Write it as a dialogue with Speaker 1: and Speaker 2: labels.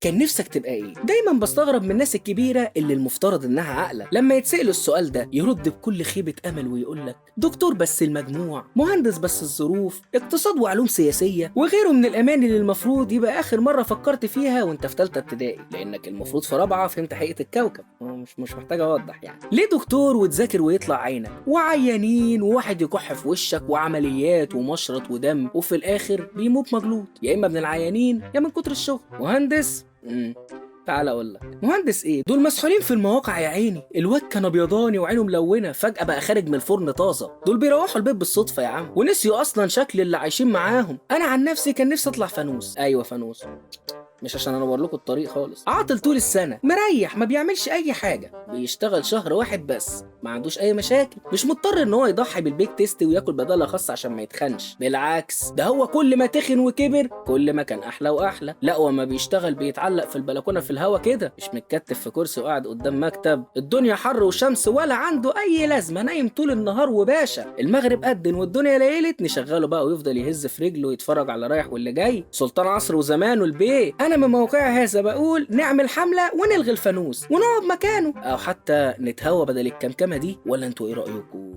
Speaker 1: كان نفسك تبقى ايه؟ دايما بستغرب من الناس الكبيره اللي المفترض انها عاقله لما يتسالوا السؤال ده يرد بكل خيبه امل ويقول لك دكتور بس المجموع، مهندس بس الظروف، اقتصاد وعلوم سياسيه وغيره من الاماني اللي المفروض يبقى اخر مره فكرت فيها وانت في ثالثه ابتدائي، لانك المفروض في رابعه فهمت حقيقه الكوكب. مش محتاج اوضح يعني. ليه دكتور وتذاكر ويطلع عينك وعيانين وواحد يكح في وشك وعمليات ومشرط ودم وفي الاخر بيموت مجلوط، يا اما من العيانين يا من كتر الشغل. مهندس تعال اقول لك، مهندس ايه؟ دول مسحولين في المواقع يا عيني. الواد كان ابيضاني وعينه ملونه فجاه بقى خارج من الفرن طازه. دول بيروحوا البيت بالصدفه يا عم ونسيوا اصلا شكل اللي عايشين معاهم. انا عن نفسي كان نفسي اطلع فانوس. ايوه فانوس، مش عشان انور لكم الطريق خالص. عاطل طول السنه مريح ما بيعملش اي حاجه، بيشتغل شهر واحد بس ما عندوش اي مشاكل، مش مضطر ان هو يضحي بالبيك تيست وياكل بداله خاص عشان ما يتخنش. بالعكس ده هو كل ما تخن وكبر كل ما كان احلى واحلى. لا وما بيشتغل بيتعلق في البلكونه في الهوا كده، مش متكتف في كرسي وقاعد قدام مكتب. الدنيا حر وشمس ولا عنده اي لازمه، نايم طول النهار وباشا. المغرب أذن والدنيا ليلت نشغله بقى ويفضل يهز في رجله ويتفرج على رايح واللي جاي. سلطان عصر وزمان والبيه. انا من موقع هذا بقول نعمل حمله ونلغي الفانوس ونقعد مكانه، او حتى نتهوى بدل الكمكمه دي. ولا انتوا ايه رايكم؟